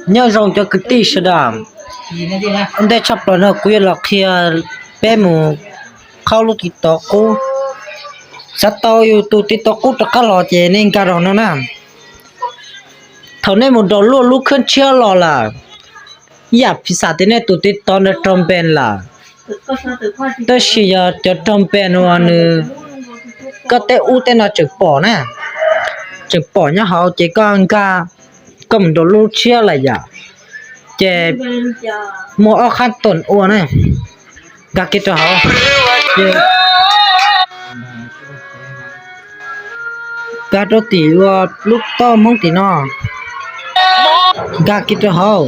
nhớ rong cho cái tí sẽ đàm anh đây chấp là nó quý là kia bé mù khâu lúc thì tao cú sát tao yêu tụi thì tao cú tất cả lò chè nên cả rồi nó nè thầu này một đầu luôn lúc khẩn chia lò là ya phía sau thế này tụi thì tao nó trồng bền là tới khi giờ cho trồng bền mà nữa có thể u tên nó trực bỏ nè trực bỏ nhá họ chỉ còn cả cầm đồ lúc chia là ya chè mua khăn tuần uo này gà kia cho họ gà cho tí lúc to mong tí nó gà kia cho họ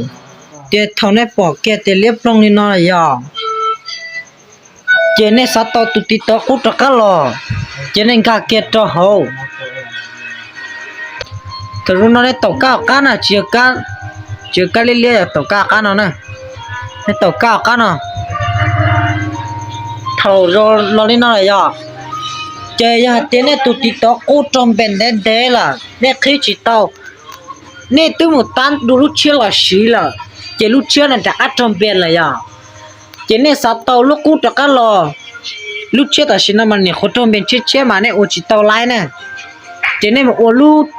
chè thằng này bỏ kia chè liếp trong đi nó là giờ chè này sát to tụt tí to cút cho cá lò chè này gà kia cho họ từ lúc nó này tàu cá nào chưa cá lia tàu cá nó này tàu cá nó thầu rồi nó lên nó là giờ chơi ya thế này tụi tí to cút trong bên đen đen là nè khi chỉ tàu nè từ một tan đủ lúc chia là xí là chơi lúc chia là đặt trong bên là giờ chơi nè sát tàu lúc cút cho cá lò lúc chia là xí nó mà nè khốt trong bên chia mà nè ô chỉ tàu lái nè chơi nè mà ô lúc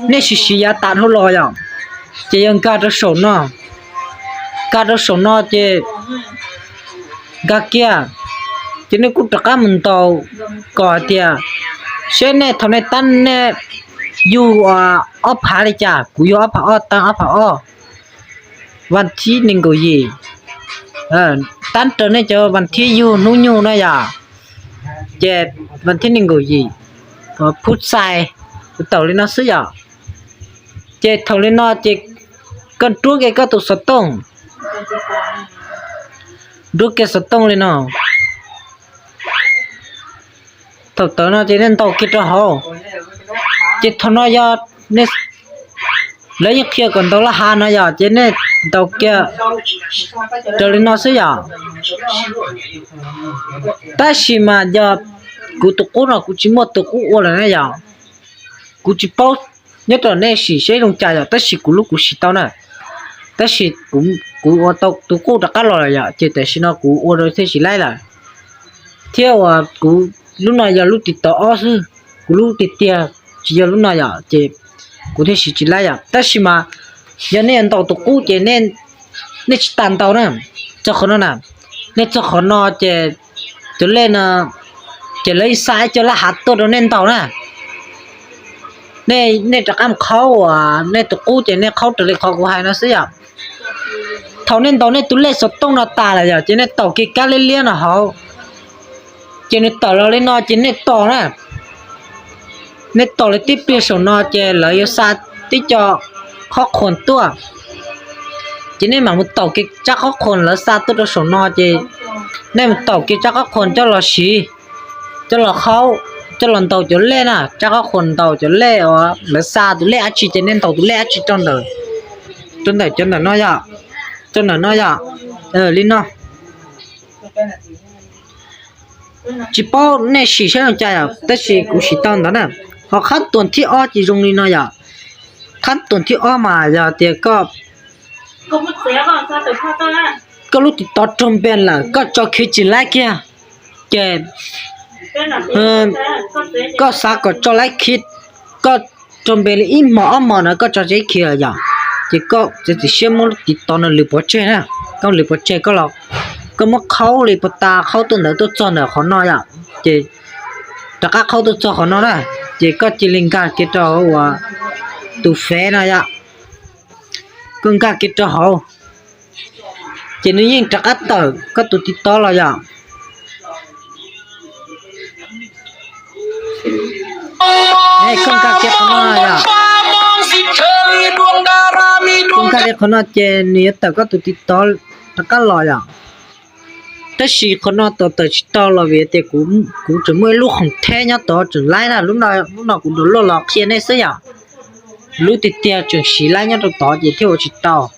nè xí ya tan hô lò giờ chơi ăn cá cho sổ nó chơi gà kia cho nên cũng tất mình tàu cò tiệt xe này thằng này tan này du ốp hạ đi chả cú ốp hạ tan ốp hạวันที่หนึ่งก็ยี่ตั้งแต่เนี่ยเจอวันที่ยูนู่นยูนะอย่าเจ็บวันที่หนึ่งก็ยี่พุทธใส่ต่อเลยนะสิอย่าเจ็บทางเลยนะเจ็บกันตัวแกก็ตัวสตงดูแกสตงเลยนะtàu tớ nó chỉ nên tàu kia cho họ chỉ thằng nó giờ nên lấy những kia còn tàu là hà nó giờ chỉ nên tàu kia cho nên nó sẽ giờ ta chỉ mà giờ cụ tụ cũ nó cụ chỉ một tụ cũ là nó giờ cụ chỉ bao nhất là nên chỉ sẽ dùng trà giờ ta chỉ cụ lúc cụ chỉ tao này ta chỉ cụ tàu tụ cũ đã cắt rồi giờ chỉ để chỉ nó cụ rồi thế chỉ lấy là theo cụ lúc nào giờ lúc tịt tỏ sư lúc tịt tia chỉ giờ lúc nào giờ chị cụ thể chỉ lại giờ tất nhiên mà giờ nên tàu tụ cũ chị nên chỉ tàn tàu nè cho khó nó nên cho khó nó chị cho lên chị lấy sai cho là hạt tôi đó nên tàu nè nên chắc em khó nên tụ cũ chị nên khó trở lại khó của hai nó sẽ giờ thầu nên tàu nên tụ lên số tông nó tà là giờ chị nên tàu kia cá lên liên là họ chỉ nên tỏ lên nó chỉ nên tỏ nè nên tỏ lên tiếp biệt số nó chỉ lấy xa tí cho khó khôn tua chỉ nên mà một tỏ cái chắc khó khôn lấy xa tôi cho số nó chỉ nên một tỏ cái chắc khó khôn cho là xí cho là khó cho lần tàu cho lên à chắc khó khôn tàu cho lên lấy xa tôi lên chỉ nên tàu tôi lên chỉ trong đời nó giờ trong đời nó giờ lên nó chỉ bao này xí sẽ làm trái à, tất xí cũng xí tao đó nè, họ khát tuần thi o chỉ dùng đi nói à, khát tuần thi o mà giờ thì có lúc thì tao trong bên là có cho khi chỉ lại kia, kể có sao có cho lại khi có trong bên là im mỏ nó có cho giấy kia giờ, chỉ xem một tí tao nó lừa bỏ chơi nè, không lừa bỏ chơi có lọ có mất khâu thì bắt ta khâu tôi nữa tôi cho nữa khó nói à chị tất cả khâu tôi cho khó nói này chỉ có chỉ linh cả cái trò tụ phế này ạ cưng cả cái trò hậu chỉ nếu như tất cả tờ có tụ tí to là ạ này cưng cả cái khó nói à cưng cả cái khó nói chỉ nếu tờ có tụ tí to tất cả lòi à tất nhiên con nó tao chỉ tao là về thì cũng chỉ mới lúc không thế nhá tao chỉ lại là lúc nào cũng được lo kia này sao lúc thì tia chỉ xí lại nhá tao chỉ theo chỉ tao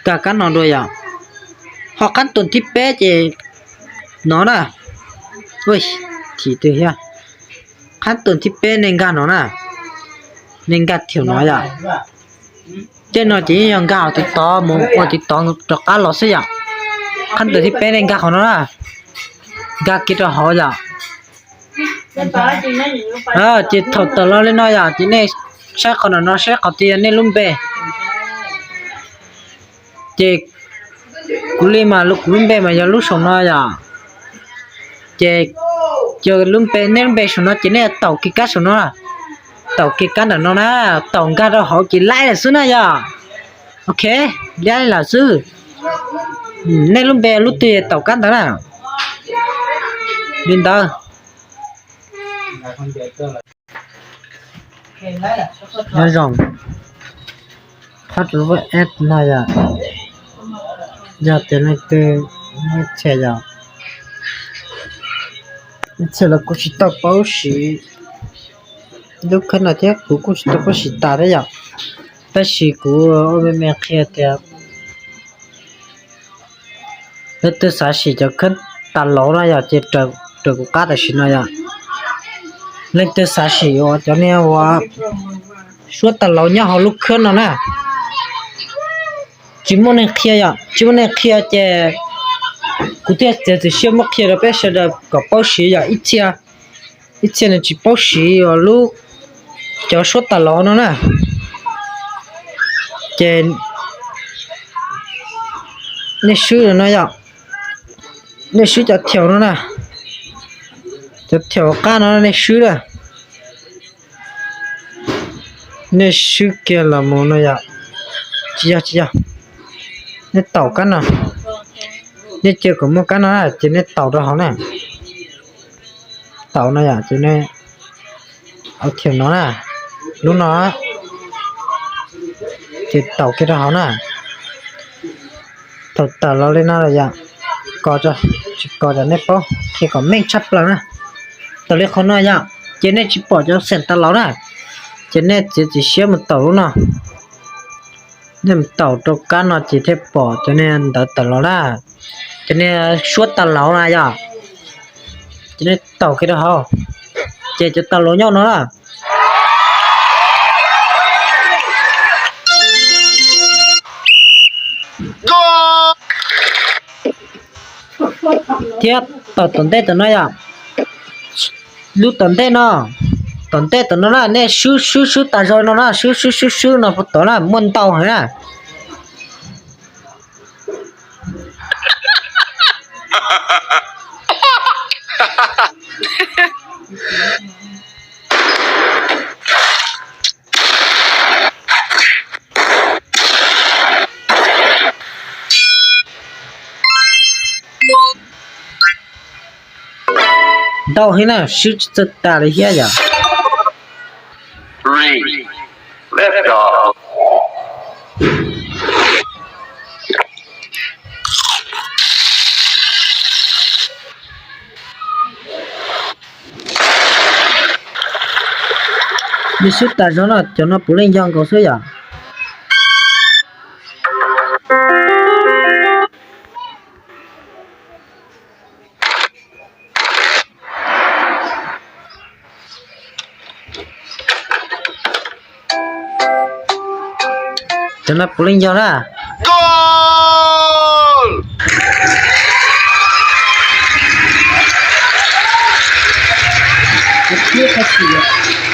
cả cái nó rồi à họ cắn tuần tiếp bé thì nó nè ui thì từ ha cắn tuần tiếp bé nên gan nó nè nên gạt thiểu nó à trên nó chỉ rằng gạo thì to một con thì to cho cá lọt xí à khăn từ thì bé lên gạo nó là gạo kia cho họ à chỉ thầu tờ lo lên nói à chỉ này sẽ còn nó sẽ có tiền nên luôn bé chỉ cú li mà lúc luôn bé mà giờ lúc sống nói à chỉ giờ luôn bé nên bé sống nó chỉ này tàu kia cá sống nó à tàu kia cá là nó nè tàu cá đó họ chỉ lái là xứ này à ok lái là xứ nên luôn bé lúc tiền tàu cá đó nào đến đó nói rằng phát rồi với ad này à giờ tiền này từ chạy ra chạy là cũng chỉ tao bảo sĩ lúc khi nào thế cũng chỉ tao bảo sĩ ta đấy à bác sĩ của bên mẹ kia thì lúc từ sáng sĩ cho khấn ta lỗ ra giờ chỉ chờ chờ của cá để xin này à lên từ sáng sĩ cho nênว่าsuốt ta lỗ nhau họ lúc khấn nó nè chỉ muốn kia à chỉ muốn kia thì cụ thể thì xem mất kia rồi bây giờ là có bảo sĩ à ít tiền là chỉ bảo sĩ ở lúc cho suốt ta lỗ nó nè thì nên sửa rồi nó à nên sửa cho theo nó nè cho theo cá nó nên sửa rồi nên sửa kia là một nó à chia nên tàu cá nào nên chưa có một cá nó là chỉ nên tàu đó họ nè tàu này à chỉ nên ở theo nó nè lúc nó thì tàu kia đó họ nè tàu nó lên nó là dạng có cho nếp bao thì có mình chấp là nè tàu lên khó nói dạng chỉ nên chỉ bỏ cho sền tàu nó nè chỉ nên chỉ xếp một tàu luôn nào nên tàu trâu cá nó chỉ thêm bỏ cho nên tàu nó là cho nên suốt tàu nó là dạng cho nên tàu kia đó họ chỉ cho tàu lỗ nhau nó là tiếp tàu tuần tết tụi nó à lúc tuần tết tụi nó là nè sư ta rồi nó là sư nó phụ tụi nó muốn tàu hả đâu thế nào sư ta là here à 3 left off đi sư ta cho nó bù lên giang cầu sư à cho nó bù lên giang ra goal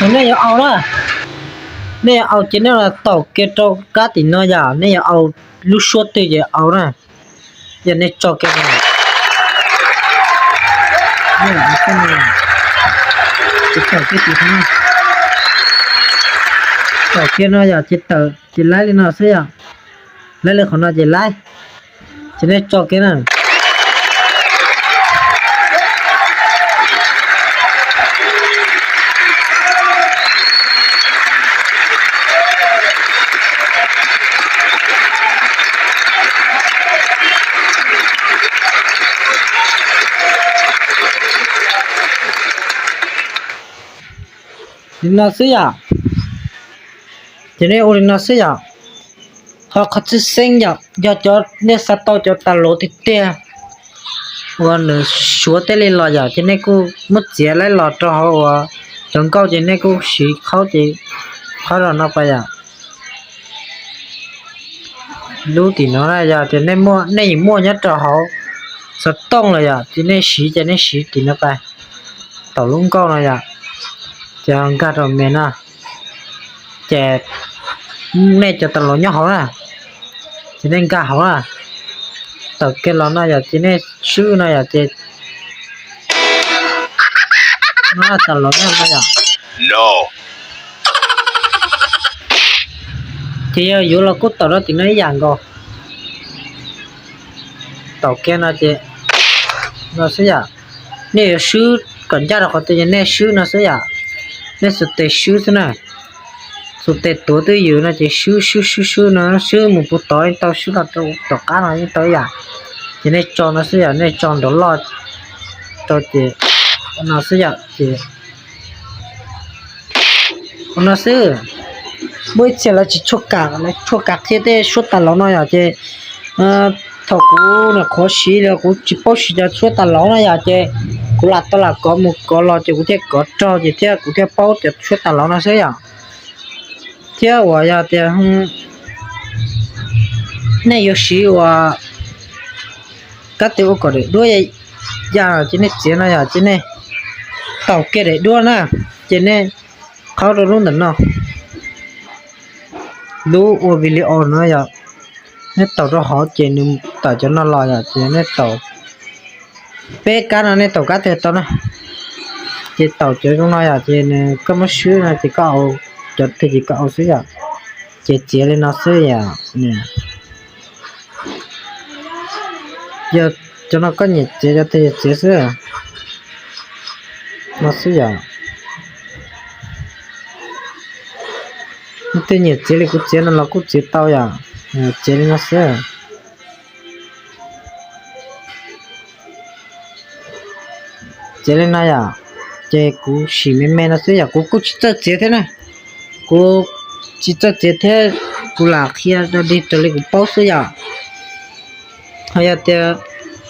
hôm nay ao đó này ao chỉ nó là tàu kia trâu cá thì nó già này ao lúc suốt từ giờ ao nè giờ này cho cái này cái này chỉ tàu cái gì thôi tàu kia nó già chỉ lái lên nó sẽ à lấy lên còn nó chỉ lái chỉ này cho cái này nó sẽ à chỉ này ôi nó sẽ à họ có chút sinh giờ cho nên sao tao cho ta lỗ thì tiền còn nữa số tiền lên lò giờ chỉ này cô mất giá lấy lò cho họ chẳng câu chỉ này cô chỉ khâu chỉ khâu rồi nó phải à lú thì nó là giờ thì nên mua nhất cho họ sật tông là giờ thì nên xí thì nó phải tàu lúng con là giờ chẳng cả rồi mình à chè nên cho tàu lúa nhỏ họ à thì nên cả họ à tàu cái lon này giờ thì nên sư này giờ thì nó là tàu lúa nhỏ bây giờ No. thì giờ là cút tàu đó thì nó dạng rồi tàu kia nó chỉ nó sẽ giả nếu sư cần ra là có thể nên sư nó sẽ giả nên sự tệ sư thế này sự tệ tối tới giờ nó chỉ sư nó sư một bữa tối tao sư là tao cá nó như tới giả thì nên cho nó sẽ giả nên chọn đó lo cho chị nó sẽ giả chị nó sẽ bây giờ là chỉ chốt cả thế thế chốt tao nó nói chị thầu cú là khó xí là cú chỉ bao xí cho suốt tàn lóng này à chị cú là tôi là có một có lo chị cú thế có cho chị thế cú thế bao chị suốt tàn lóng nó sẽ à thế và giờ thì này yêu xí và các tiểu có để đuôi giờ chị này chị này à chị này tàu kia để đua nè chị này khó được luôn đỉnh nào đu ô vì liệu nó giờ nét tàu đó họ chỉ nên tàu cho nó lòi à chỉ nét tàu bé cá nó nét tàu cá thì tàu này chỉ tàu cho nó lòi à chỉ có một số là chỉ có chợt thì chỉ có số à chỉ lên nó số à nè giờ cho nó có nhiệt chỉ cho thì chỉ số à nó số à cái nhiệt chỉ là cũng chỉ nó cũng chỉ tàu à chỉ nó số chế lên này à chế cú xì mê nó sẽ à cú chỉ cho chế thế này cú chỉ cho chế thế cú là khi nó đi tới lấy cú bao sẽ à hay là thì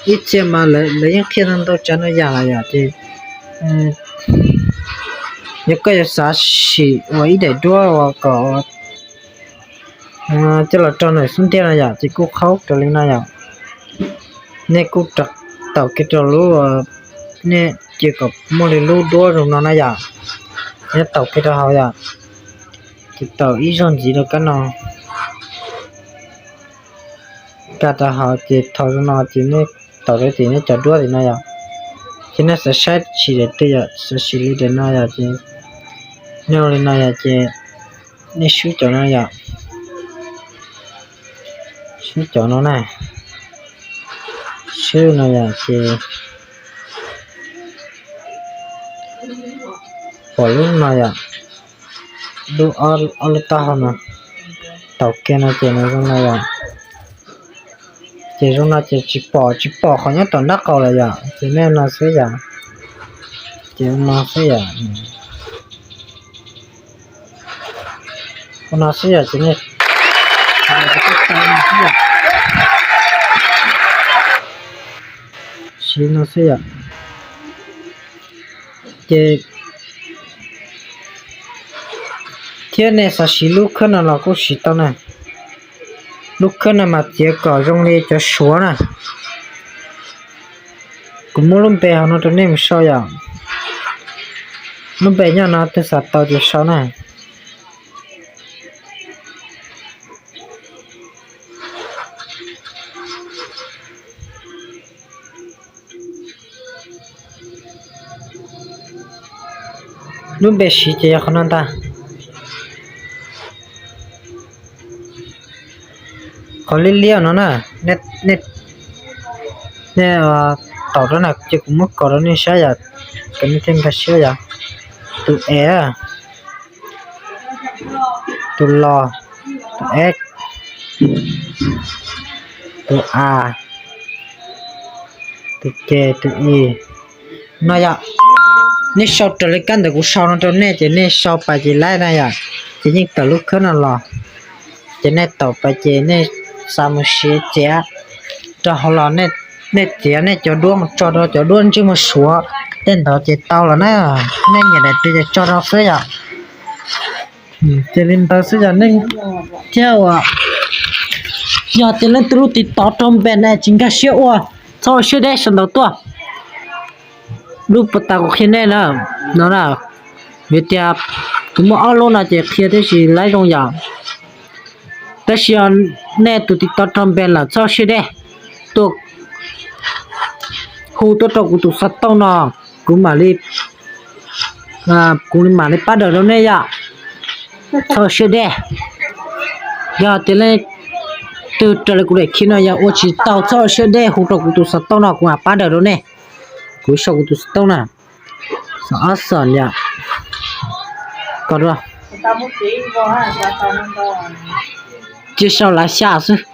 ít chế mà lấy những khi nó đâu cho nó giả là à thì những cái giá xì vậy để đua và có cho là cho này xuống tiền này à thì cú khâu tới lên này à nên cú trật tàu cái trò lúa nè chỉ có một lần lúa đua rồi nó này à nè tàu cái đó hỏi à thì tàu ít hơn gì đâu cái nào cả ta họ thì thầu nó chỉ nè tàu đấy thì nè chở đua thì này à thì nè sẽ xét chỉ để bây giờ sẽ xử lý để này à thì nếu lên này à thì nè số cho nó à số cho nó này số này à thì bỏ luôn này à đủ ở ta hả nè tàu kia này chỉ này trong này à chỉ trong này chỉ bỏ khỏi nhất tàu đất cầu là à chỉ nên là sẽ à chỉ nó sẽ à con nó sẽ à chỉ này chỉ nó sẽ à chỉ thế này sao xí lúc khơi là cũng xí tao này lúc khơi này mà chỉ có trong này cho số này cũng muốn luôn bè nó cho nên sao vậy lúc bè nhà nó từ sát tao cho sao này lúc bè xí chỉ không ăn ta có liên nó nè nét tàu đó là chỉ cũng mất có đó nên sao vậy cái này thêm cái sao vậy tụ e tụ lo tụ s tụ a tụ k tụ y nó vậy nên sau trở lại căn được của sau nó cho nên chỉ nên sau bài chỉ lại này à chỉ những tàu lúc khác nó lo chỉ nên tàu bài chỉ nên sao một xí chè cho họ là nên chè nên cho đuông cho đó cho đuông chứ mà xóa tên đó chỉ tao là nên nhà này bây giờ cho nó phê à cho nên tao sẽ nên theo giờ thì lên từ thì tao trong bên này chính cái siêu à cho siêu đấy xong đầu tua lúc bắt đầu khi này nè nó là việc tiệp tụi mua alo là chỉ khi thế gì lấy trong nhàแต่เชียนแน่ตัวติดต่อทำเป็นละเจ้าเชื่อได้ตัวหูตัวกูตัวสัตว์ต้องนอกูมาลีกูมาลีป้าเดินแล้วเนี่ยยะเจ้าเชื่อได้ยาแต่เลยตัวตัวเลยกูเลยคิดนะยาโอชิเต้าเจ้าเชื่อได้หูตัวกูตัวสัตว์ต้องนอกูมาป้าเดินแล้วเนี่ยกูชอบกูตัวสัตว์ต้องน่ะสะอาดสันยะก็ด้วย接下来下是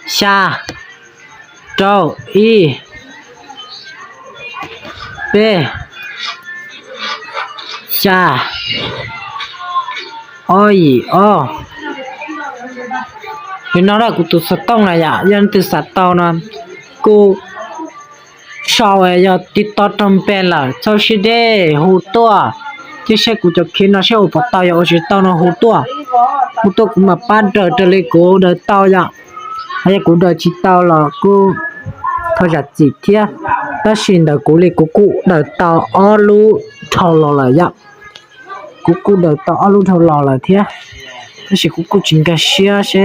下周一对下哦你拿来กูตัวสัตว์ต้องนะยะยันตัวสัตว์ต้องนะกูชาวอยากติดต่อทำเป็นละเจ้าสิเด้หูตัวที่ใช่กูจะคิดนะใช่อุปตายอยากสิต้องนะหูตัวกูมาปั้นเดินเลยกูเดินเต้าอย่างไอ้กูเดินชิเต้าละกูเขาจะจีบเทียแต่สิ่งเดินกูเลยกูเดินเต้าอ้อรู้ทอลเลยอย่างกูเดินเต้าอ้อรู้ทอลเลยเทียแต่สิ่งกูจริงก็เสียเช่